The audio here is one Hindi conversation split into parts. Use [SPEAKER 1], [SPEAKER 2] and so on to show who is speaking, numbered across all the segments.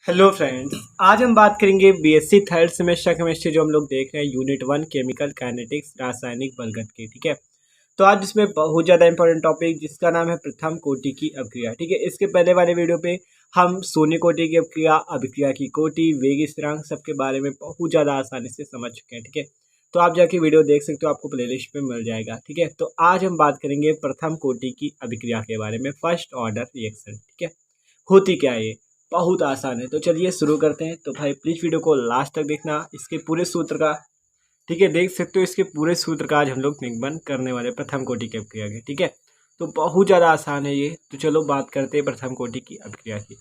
[SPEAKER 1] हेलो फ्रेंड्स, आज हम बात करेंगे बीएससी थर्ड सेमेस्टर केमिस्ट्री जो हम लोग देख रहे हैं यूनिट 1 केमिकल काइनेटिक्स रासायनिक बलगत की। ठीक है, तो आज इसमें बहुत ज़्यादा इंपॉर्टेंट टॉपिक जिसका नाम है प्रथम कोटि की अभिक्रिया। ठीक है, इसके पहले वाले वीडियो पे हम शून्य कोटि की अभिक्रिया, अभिक्रिया की कोटि, वेग स्थिरांक सबके बारे में बहुत ज़्यादा आसानी से समझ चुके हैं। ठीक है, तो आप जाके वीडियो देख सकते हो, आपको प्लेलिस्ट में मिल जाएगा। ठीक है, तो आज हम बात करेंगे प्रथम कोटि की अभिक्रिया के बारे में, फर्स्ट ऑर्डर रिएक्शन। ठीक है, होती क्या है ये, बहुत आसान है। तो चलिए शुरू करते हैं। तो भाई प्लीज़ वीडियो को लास्ट तक देखना, इसके पूरे सूत्र का। ठीक है, देख सकते हो इसके पूरे सूत्र का आज हम लोग निगमन करने वाले प्रथम कोटि की अभिक्रिया के। ठीक है, तो बहुत ज़्यादा आसान है ये। तो चलो बात करते हैं प्रथम कोटि की अभिक्रिया की,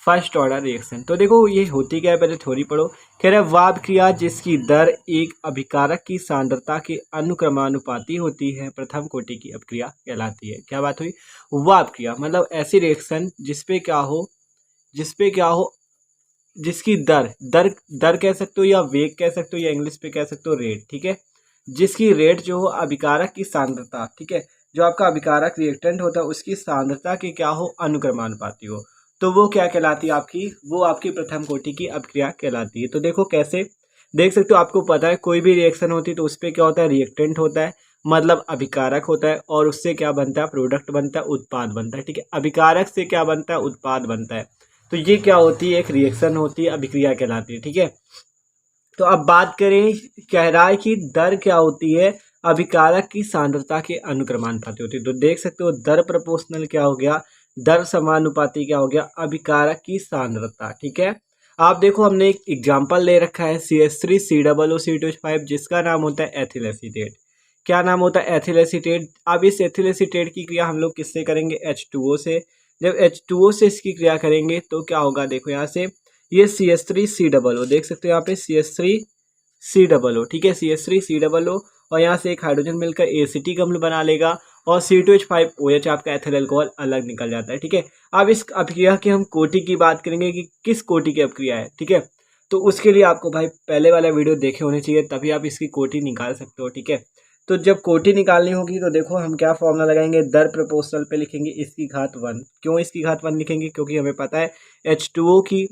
[SPEAKER 1] फर्स्ट ऑर्डर रिएक्शन। तो देखो ये होती क्या है, पहले थोड़ी पढ़ो। कह रहा है वह अभिक्रिया जिसकी दर एक अभिकारक की सांद्रता के अनुक्रमानुपाती होती है प्रथम कोटि की अभिक्रिया कहलाती है। क्या बात हुई, वह अभिक्रिया मतलब ऐसी रिएक्शन जिसपे क्या हो, जिसकी दर दर दर कह सकते हो या वेग कह सकते हो या इंग्लिश पे कह सकते हो रेट। ठीक है, जिसकी रेट जो हो अभिकारक की सांद्रता, ठीक है, जो आपका अभिकारक रिएक्टेंट होता है उसकी सांद्रता के क्या हो अनुक्रमानुपाती हो, तो वो क्या कहलाती है आपकी, वो आपकी प्रथम कोटि की अभिक्रिया कहलाती है। तो देखो कैसे, देख सकते हो, आपको पता है कोई भी रिएक्शन होती है तो उस पर क्या होता है, रिएक्टेंट होता है मतलब अभिकारक होता है, और उससे क्या बनता है, प्रोडक्ट बनता है, उत्पाद बनता है। ठीक है, अभिकारक से क्या बनता है, उत्पाद बनता है। तो ये क्या होती है, एक रिएक्शन होती है, अभिक्रिया कहलाती है। ठीक है, तो अब बात करें, कह रहा है कि दर क्या होती है, अभिकारक की सांद्रता के अनुक्रमानुपाती होती है। तो देख सकते हो दर प्रोपोर्शनल क्या हो गया, दर समानुपाती क्या हो गया, अभिकारक की सांद्रता। ठीक है, आप देखो हमने एक एग्जांपल ले रखा है CH3COOC2H5 जिसका नाम होता है एथिल एसीटेट। क्या नाम होता है, एथिल एसीटेट। अब इस एथिल एसीटेट की क्रिया हम लोग किससे करेंगे, H2O से। जब H2O से इसकी क्रिया करेंगे तो क्या होगा, देखो यहाँ से ये CH3COO, देख सकते हो यहाँ पे CH3COO। ठीक है, CH3COO, और यहाँ से एक हाइड्रोजन मिलकर एसिटिक अम्ल बना लेगा, और C2H5OH आपका एथिल अल्कोहल अलग निकल जाता है। ठीक है, अब इस अभिक्रिया की हम कोटि की बात करेंगे कि किस कोटि की अभिक्रिया है। ठीक है, तो उसके लिए आपको भाई पहले वाला वीडियो देखे होने चाहिए, तभी आप इसकी कोटि निकाल सकते हो। ठीक है, तो जब कोटि निकालनी होगी तो देखो हम क्या फॉर्मूला लगाएंगे, दर प्रोपोर्शनल पे लिखेंगे इसकी घात 1। क्यों इसकी घात 1 लिखेंगे, क्योंकि हमें पता है H2O की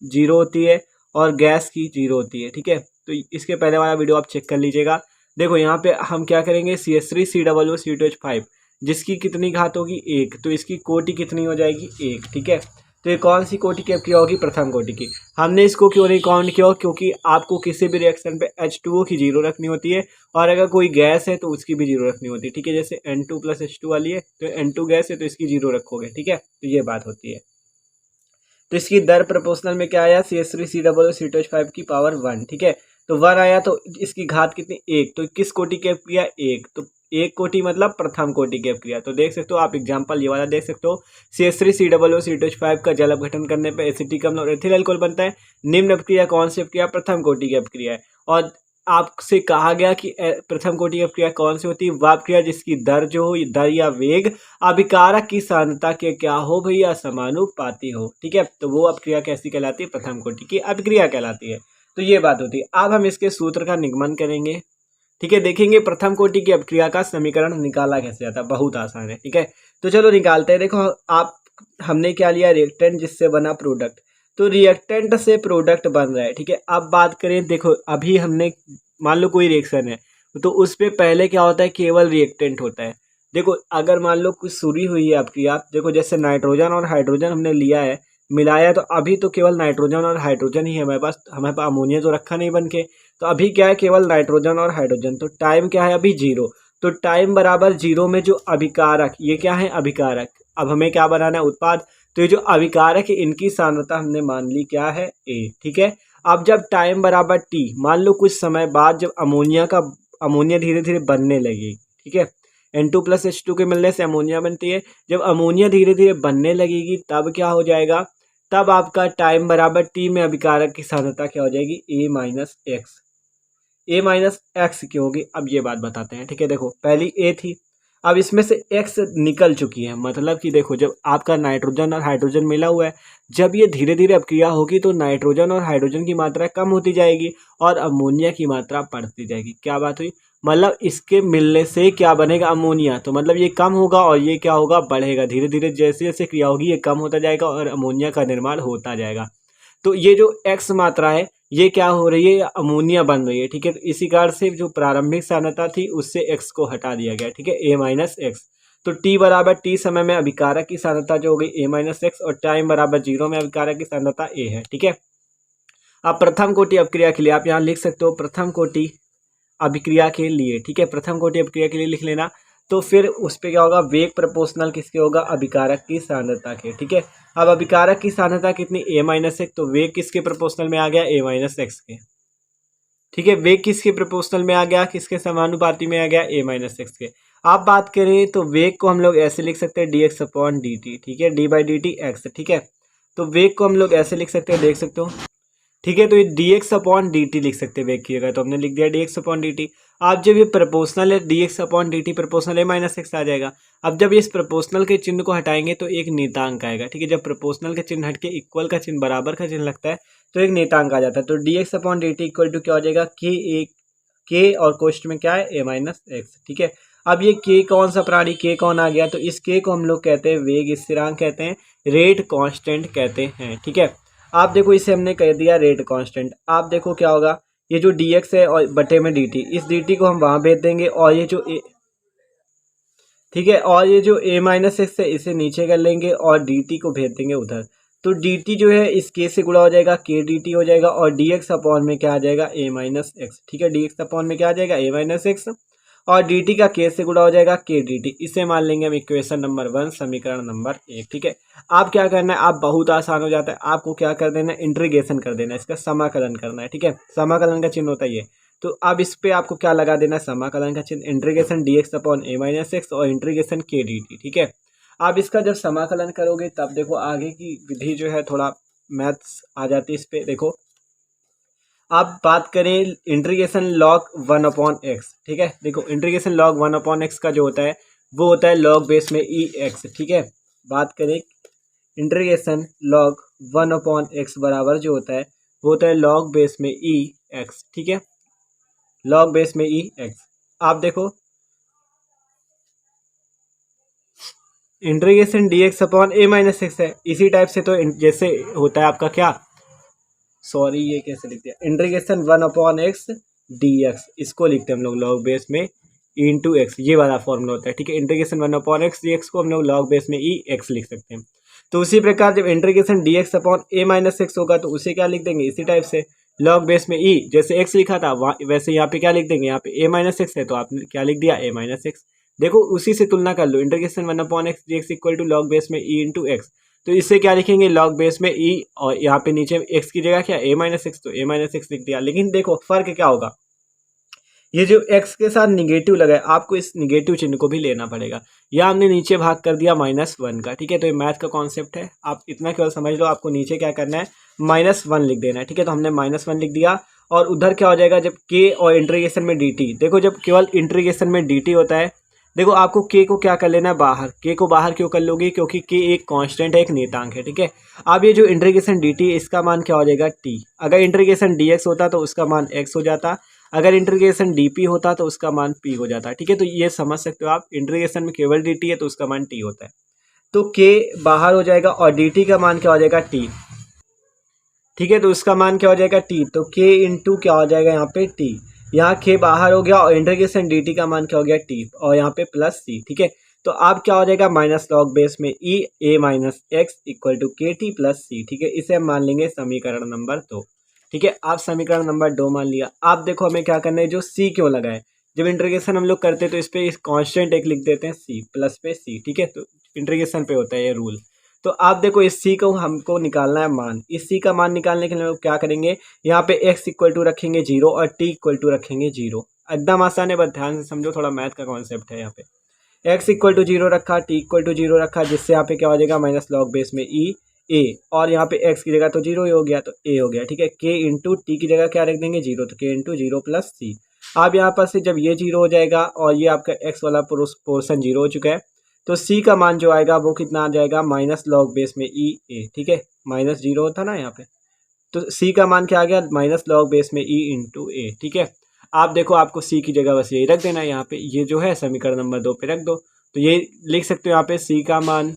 [SPEAKER 1] 0 होती है और गैस की 0 होती है। ठीक है, तो इसके पहले वाला वीडियो आप चेक कर लीजिएगा। देखो यहाँ पे हम क्या करेंगे, CH3COO C2H5 जिसकी कितनी घात होगी, 1, तो इसकी कोटि कितनी हो जाएगी, 1। ठीक है, तो ये कौन सी कोटि की अभिक्रिया होगी, प्रथम कोटि की। हमने इसको क्यों नहीं काउंट किया, क्योंकि आपको किसी भी रिएक्शन पे H2O की 0 रखनी होती है, और अगर कोई गैस है तो उसकी भी 0 रखनी होती है। ठीक है, जैसे N2+H2 वाली है तो N2 गैस है तो इसकी 0 रखोगे। ठीक है, तो ये बात होती है। तो इसकी दर प्रोपोर्शनल में क्या आया, CH3COO C2H5 की पावर 1। ठीक है, तो 1 आया तो इसकी घात कितनी, 1। तो किस कोटि की अभिक्रिया, 1। तो एक कोटि मतलब प्रथम कोटि की अभिक्रिया। तो देख सकते हो आप एग्जांपल ये वाला देख सकते हो, CH3COO C2H5 का जल अपघटन करने पर एसिटिक अम्ल और एथिल अल्कोहल बनता है। निम्न अभिक्रिया कौन सी अभिक्रिया, प्रथम कोटि की अभिक्रिया है। और आपसे कहा गया कि प्रथम कोटि की अभिक्रिया कौन सी होती है, वह अभिक्रिया जिसकी दर जो हो, दर या वेग अभिकारक की सांद्रता के क्या हो भैया, समानुपाती हो। ठीक है, तो वो अभिक्रिया कैसी कहलाती है, प्रथम कोटि की अभिक्रिया कहलाती है। तो ये बात होती है। अब हम इसके सूत्र का निगमन करेंगे। ठीक है, देखेंगे प्रथम कोटि की अभिक्रिया का समीकरण निकाला कैसे जाता है, बहुत आसान है। ठीक है, तो चलो निकालते हैं। देखो आप, हमने क्या लिया, रिएक्टेंट जिससे बना प्रोडक्ट, तो रिएक्टेंट से प्रोडक्ट बन रहा है। ठीक है, अब बात करें, देखो अभी हमने, मान लो कोई रिएक्शन है तो उस पे पहले क्या होता है, केवल रिएक्टेंट होता है। देखो अगर मान लो कुछ शुरू हुई है आपकी, आप देखो जैसे नाइट्रोजन और हाइड्रोजन हमने लिया है, मिलाया, तो अभी तो केवल नाइट्रोजन और हाइड्रोजन ही है हमारे पास, हमारे पास अमोनिया तो रखा नहीं बन के। तो अभी क्या है, केवल नाइट्रोजन और हाइड्रोजन। तो टाइम क्या है अभी, 0। तो टाइम बराबर 0 में जो अभिकारक, ये क्या है, अभिकारक। अब हमें क्या बनाना है, उत्पाद। तो ये जो अभिकारक है इनकी सांद्रता हमने मान ली क्या है, A। ठीक है, अब जब टाइम बराबर T, मान लो कुछ समय बाद जब अमोनिया धीरे धीरे बनने लगी। ठीक है, N2+H2 के मिलने से अमोनिया बनती है। जब अमोनिया धीरे धीरे बनने लगेगी तब क्या हो जाएगा, तब आपका टाइम बराबर T में अभिकारक की सांद्रता क्या हो जाएगी, A-X। A-X क्यों होगी, अब ये बात बताते हैं। ठीक है, देखो पहली A थी, अब इसमें से X निकल चुकी है, मतलब कि देखो जब आपका नाइट्रोजन और हाइड्रोजन मिला हुआ है, जब ये धीरे धीरे अपक्रिया होगी तो नाइट्रोजन और हाइड्रोजन की मात्रा कम होती जाएगी और अमोनिया की मात्रा बढ़ती जाएगी। क्या बात हुई, मतलब इसके मिलने से क्या बनेगा, अमोनिया। तो मतलब ये कम होगा और ये क्या होगा, बढ़ेगा। धीरे धीरे जैसे जैसे क्रिया होगी ये कम होता जाएगा और अमोनिया का निर्माण होता जाएगा। तो ये जो x मात्रा है ये क्या हो रही है, अमोनिया बन रही है, ठीक है। तो इसी कारण से जो प्रारंभिक सांद्रता थी उससे x को हटा दिया गया, ठीक है, a माइनस एक्स। तो t बराबर t समय में अभिकारक की सांद्रता जो हो गई a माइनस एक्स और टाइम बराबर 0 में अभिकारक की सांद्रता a है, ठीक है। अब प्रथम कोटि अभिक्रिया के लिए आप यहाँ लिख सकते हो प्रथम कोटि अभिक्रिया के लिए, ठीक है, प्रथम कोटि अभिक्रिया के लिए लिख लेना। तो फिर उस पे क्या होगा, वेग प्रोपोर्शनल किसके होगा, अभिकारक की सांद्रता के, ठीक है। अब अभिकारक की सांद्रता कितनी, a माइनस एक्स, तो वेग किसके प्रोपोर्शनल में आ गया, a माइनस एक्स के, ठीक है। वेग किसके प्रोपोर्शनल में आ गया, किसके समानुपाती में आ गया, a माइनस एक्स के। आप बात करें तो वेग को हम लोग ऐसे लिख सकते हैं dx अपॉन dt, ठीक है, d by D T x, ठीक है। तो वेग को हम लोग ऐसे लिख सकते हैं, देख सकते हो, ठीक है। तो ये dx अपॉन dt लिख सकते हैं वेग की जगह, तो हमने लिख दिया dx अपॉन dt। आप जब ये प्रपोर्शनल है dx upon dt proportional a minus x आ जाएगा। अब जब इस प्रपोर्शनल के चिन्ह को हटाएंगे तो एक नियतांक आएगा, ठीक है। जब प्रपोर्शनल के चिन्ह हट के इक्वल का चिन्ह, बराबर का चिन्ह लगता है तो एक नियतांक आ जाता है। तो dx upon dt equal to क्या हो जाएगा, k और कोष्ठ में क्या है, a माइनस एक्स, ठीक है। अब ये k कौन सा प्राणी, k कौन आ गया, तो इस k को हम लोग कहते हैं वेग स्थिरांक कहते हैं, रेट कांस्टेंट कहते हैं, ठीक है। आप देखो इसे हमने कह दिया रेट कांस्टेंट। आप देखो क्या होगा, ये जो dx है और बटे में dt, इस dt को हम वहां भेज देंगे और ये जो a, ठीक है, और ये जो a माइनस एक्स है इसे नीचे कर लेंगे और dt को भेज देंगे उधर। तो dt जो है इस k से गुणा हो जाएगा, k dt हो जाएगा और dx अपॉन में क्या आ जाएगा, a माइनस एक्स, ठीक है। dx अपॉन में क्या आ जाएगा, a माइनस एक्स और dt का k से गुणा हो जाएगा, k dt। इसे मान लेंगे हम इक्वेशन नंबर 1, समीकरण नंबर 1, ठीक है। आप क्या करना है, आप बहुत आसान हो जाता है, आपको क्या कर देना है, इंटीग्रेशन कर देना है, इसका समाकलन करना है, ठीक है। समाकलन का चिन्ह होता है ये। तो अब इस पे आपको क्या लगा देना है, समाकलन का चिन्ह, integration dx upon a minus x और इंटीग्रेशन k dt, ठीक है। आप इसका जब समाकलन करोगे तब देखो आगे की विधि जो है थोड़ा मैथ्स आ जाती है इस पे। देखो आप बात करें इंटीग्रेशन लॉग 1 अपॉन एक्स, ठीक है। देखो इंटीग्रेशन लॉग 1 अपॉन एक्स का जो होता है वो होता है लॉग बेस में ई एक्स, ठीक है। बात करें इंटीग्रेशन लॉग 1 अपॉन एक्स बराबर जो होता है वो होता है लॉग बेस में ई एक्स, ठीक है, लॉग बेस में ई एक्स। आप देखो integration D x upon a minus x है, इसी टाइप से तो जैसे होता है आपका क्या, सॉरी ये कैसे लिखते हैं, integration 1 upon x d x, इसको लिखते हैं हम लोग लॉग बेस में ई इंटू एक्स, ये वाला फॉर्मूला होता है, ठीक है। Integration 1 upon x d x को हम लोग लॉग बेस में ई एक्स लिख सकते हैं। तो उसी प्रकार जब integration D x upon a minus x होगा तो उसे क्या लिख देंगे, इसी टाइप से लॉग बेस में ई, जैसे एक्स लिखा था वैसे यहाँ पे क्या लिख देंगे, यहाँ पे ए माइनस एक्स है तो आपने क्या लिख दिया, ए माइनस एक्स। देखो उसी से तुलना कर लो, integration 1 upon x d x equal to log base में ई इंटू एक्स, तो इससे क्या लिखेंगे, लॉग बेस में ई और यहाँ पे नीचे एक्स की जगह क्या, ए माइनस एक्स, तो ए माइनस एक्स लिख दिया। लेकिन देखो फर्क क्या होगा, ये जो x के साथ निगेटिव लगा है आपको इस निगेटिव चिन्ह को भी लेना पड़ेगा, या हमने नीचे भाग कर दिया -1 का, ठीक है। तो ये मैथ का कॉन्सेप्ट है, आप इतना केवल समझ लो, आपको नीचे क्या करना है, -1 लिख देना है, ठीक है। तो हमने -1 लिख दिया और उधर क्या हो जाएगा, जब k और इंटीग्रेशन में dt, देखो जब केवल इंटीग्रेशन में dt होता है, देखो आपको k को क्या कर लेना है बाहर, k को बाहर क्यों कर लोगे, क्योंकि k एक कांस्टेंट है, एक नियतांक है, ठीक है। अब ये जो इंटीग्रेशन dt इसका मान क्या हो जाएगा t, अगर इंटीग्रेशन dx होता तो उसका मान x हो जाता, अगर इंटीग्रेशन dp होता तो उसका मान p हो जाता, ठीक है। तो ये समझ सकते हो आप, इंटीग्रेशन में केवल dt है तो उसका मान t होता है, तो k बाहर हो जाएगा और dt का मान क्या हो जाएगा t, ठीक है। तो उसका मान क्या हो जाएगा t, तो k इंटू क्या हो जाएगा यहाँ पे t, यहाँ k बाहर हो गया और इंटीग्रेशन dt का मान क्या हो गया t और यहाँ पे प्लस c, ठीक है। तो अब क्या हो जाएगा, माइनस लॉग बेस में e a minus x equal to k t plus c, ठीक है। इसे हम मान लेंगे समीकरण नंबर 2, ठीक है। आप समीकरण नंबर 2 मान लिया। आप देखो हमें क्या करना है, जो c क्यों लगा है, जब इंटीग्रेशन हम लोग करते हैं तो इस पे इस कांस्टेंट एक लिख देते हैं c प्लस पे c, ठीक है। तो इंटीग्रेशन पे होता है ये रूल। तो आप देखो इस c को हमको निकालना है मान, इस c का मान निकालने के लिए हम लोग क्या करेंगे, यहाँ पे x इक्वल टू रखेंगे 0 और t इक्वल टू रखेंगे 0, एकदम आसान है, बस ध्यान से समझो, थोड़ा मैथ का कॉन्सेप्ट है। यहाँ पे x इक्वल टू 0 रखा, t इक्वल टू 0 रखा, जिससे यहाँ पे क्या हो जाएगा, माइनस लॉग बेस में e a, और यहाँ पे x की जगह तो 0 ही हो गया तो a हो गया, ठीक है। k इंटू टी की जगह क्या रख देंगे 0, तो k इंटू 0 प्लस सी। अब यहाँ पर से जब ये 0 हो जाएगा और ये आपका x वाला पोर्सन 0 हो चुका है, तो c का मान जो आएगा वो कितना आ जाएगा, माइनस लॉग बेस में e a, ठीक है, -0 होता ना यहाँ पे, तो c का मान क्या आ गया, माइनस लॉग बेस में e इंटू a, ठीक है। आप देखो आपको c की जगह बस यही रख देना है, यहाँ पे ये जो है समीकरण नंबर 2 पे रख दो, तो ये लिख सकते हो यहाँ पे c का मान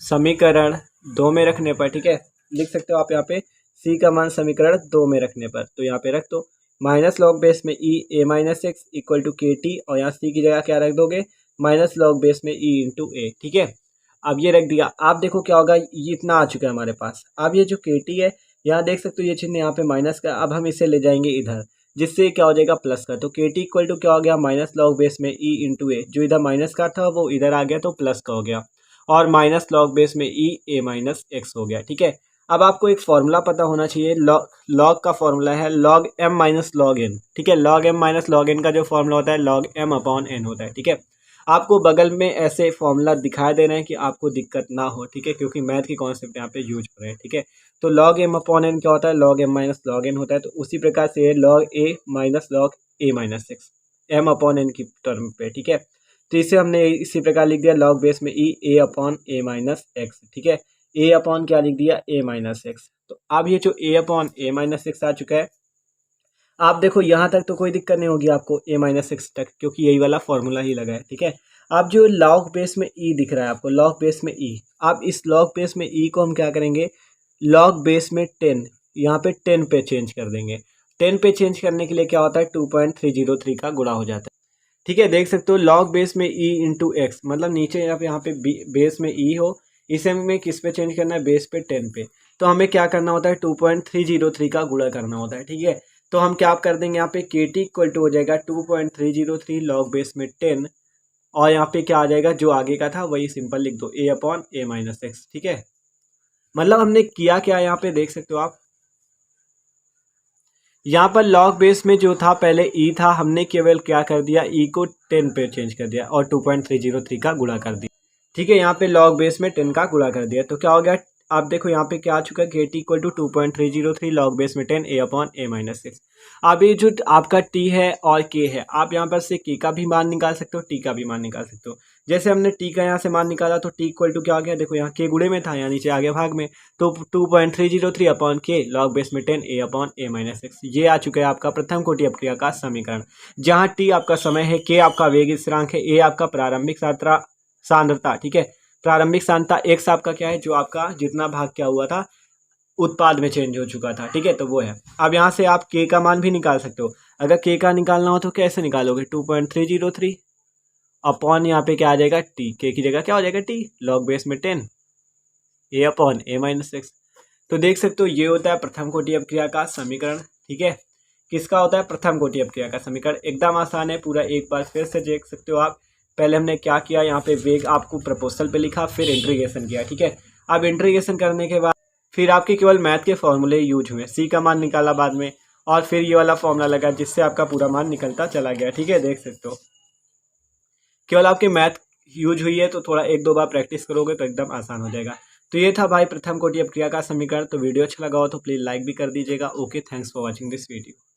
[SPEAKER 1] समीकरण 2 में रखने पर, ठीक है, लिख सकते हो आप यहाँ पे सी का मान समीकरण 2 में रखने पर, तो यहाँ पे रख दो माइनस लॉग बेस में ई ए minus x equal to k T, और यहाँ सी की जगह क्या रख दोगे माइनस लॉग बेस में ई इंटू ए। ठीक है, अब ये रख दिया। आप देखो क्या होगा, ये इतना आ चुका है हमारे पास। अब ये जो के टी है यहाँ देख सकते हो ये चिन्ह यहाँ पे माइनस का, अब हम इसे ले जाएंगे इधर, जिससे क्या हो जाएगा प्लस का। तो के टी इक्वल टू क्या हो गया माइनस लॉग बेस में ई इंटू ए, जो इधर माइनस का था वो इधर आ गया तो प्लस का हो गया, और माइनस लॉग बेस में ई ए माइनस एक्स हो गया। ठीक है, अब आपको एक फॉर्मूला पता होना चाहिए, लॉग का फॉर्मूला है log m minus log n. ठीक है, log m minus log n का जो फॉर्मूला होता है लॉग एम अपॉन एन होता है। ठीक है, आपको बगल में ऐसे फॉर्मूला दिखाई दे रहे हैं कि आपको दिक्कत ना हो। ठीक है, क्योंकि मैथ की कॉन्सेप्ट यहाँ पे यूज हो रहे हैं। ठीक है, तो लॉग एम अपॉन एन क्या होता है log m minus log n होता है, तो उसी प्रकार से log a minus log a minus x m upon n की टर्म पे। ठीक है, तो इसे हमने इसी प्रकार लिख दिया लॉग बेस में ई ए अपॉन ए माइनस एक्स। ठीक है, ए अपॉन क्या लिख दिया ए माइनस एक्स। तो अब ये जो ए अपॉन ए माइनस एक्स आ चुका है, आप देखो यहाँ तक तो कोई दिक्कत नहीं होगी आपको ए माइनस एक्स तक, क्योंकि यही वाला फॉर्मूला ही लगा है। ठीक है, अब जो लॉग बेस में ई दिख रहा है आपको लॉग बेस में ई, अब इस लॉग बेस में ई को हम क्या करेंगे लॉग बेस में 10, यहाँ पे 10 पे चेंज कर देंगे। 10 पे चेंज करने के लिए क्या होता है 2.303 का गुणा हो जाता है। ठीक है, देख सकते हो लॉग बेस में ई इंटू एक्स, मतलब नीचे यहाँ पे बेस में ई हो, इसे हमें किस पे चेंज करना है बेस पे 10 पे, तो हमें क्या करना होता है 2.303 का गुणा करना होता है। ठीक है, तो हम क्या कर देंगे यहाँ पे के टी इक्वल टू हो जाएगा 2.303 लॉग बेस में 10, और यहाँ पे क्या आ जाएगा जो आगे का था वही सिंपल लिख दो ए अपॉन ए माइनस एक्स। ठीक है, मतलब हमने किया क्या यहाँ पे देख सकते हो आप, यहाँ पर लॉग बेस में जो था पहले ई था, हमने केवल क्या कर दिया ई को 10 पे चेंज कर दिया और 2.303 का गुणा कर दिया। ठीक है, यहाँ पे लॉग बेस में 10 का गुणा कर दिया, तो क्या हो गया आप देखो यहाँ पे क्या आ चुका है k t equal to 2.303 log base में 10 a upon a minus x. अब ये जो आपका टी है और के है, आप यहाँ पर से के का भी मान निकाल सकते हो टी का भी मान निकाल सकते हो। जैसे हमने टी का यहाँ से मान निकाला तो टी इक्वल टू क्या आ गया देखो यहाँ के गुणे में था, यहाँ नीचे आ गया भाग में, तो 2.303 अपॉन के लॉग बेस में 10 a upon a minus x. ये आ चुका है आपका प्रथम कोटि अपक्रिया का समीकरण, जहाँ टी आपका समय है, के आपका वेग स्थिरांक है, ए आपका प्रारंभिक सांद्रता। ठीक है, प्रारंभिक सांद्रता एक्स आपका क्या है जो आपका जितना भाग क्या हुआ था उत्पाद में चेंज हो चुका था। ठीक है, तो वो है। अब यहाँ से आप के का मान भी निकाल सकते हो, अगर के का निकालना हो तो कैसे निकालोगे 2.303 अपॉन यहाँ पे क्या आ जाएगा टी, के की जगह क्या हो जाएगा टी लॉग बेस में 10 a upon a minus x. तो देख सकते हो ये होता है प्रथम कोटि अपक्रिया का समीकरण। ठीक है, किसका होता है प्रथम कोटि अपक्रिया का समीकरण, एकदम आसान है, पूरा एक बार फिर से देख सकते हो आप। पहले हमने क्या किया यहाँ पे वेग आपको प्रपोजल पे लिखा, फिर इंटीग्रेशन किया। ठीक है, अब इंटीग्रेशन करने के बाद फिर आपके केवल मैथ के फॉर्मूले यूज हुए, सी का मान निकाला बाद में, और फिर ये वाला फॉर्मूला लगा जिससे आपका पूरा मान निकलता चला गया। ठीक है, देख सकते हो केवल आपके मैथ यूज हुई है, तो थोड़ा एक दो बार प्रैक्टिस करोगे तो एकदम आसान हो जाएगा। तो ये था भाई प्रथम कोटि अपक्रिया का समीकरण। तो वीडियो अच्छा लगा हो तो प्लीज़ लाइक भी कर दीजिएगा। Okay, thanks for watching this video.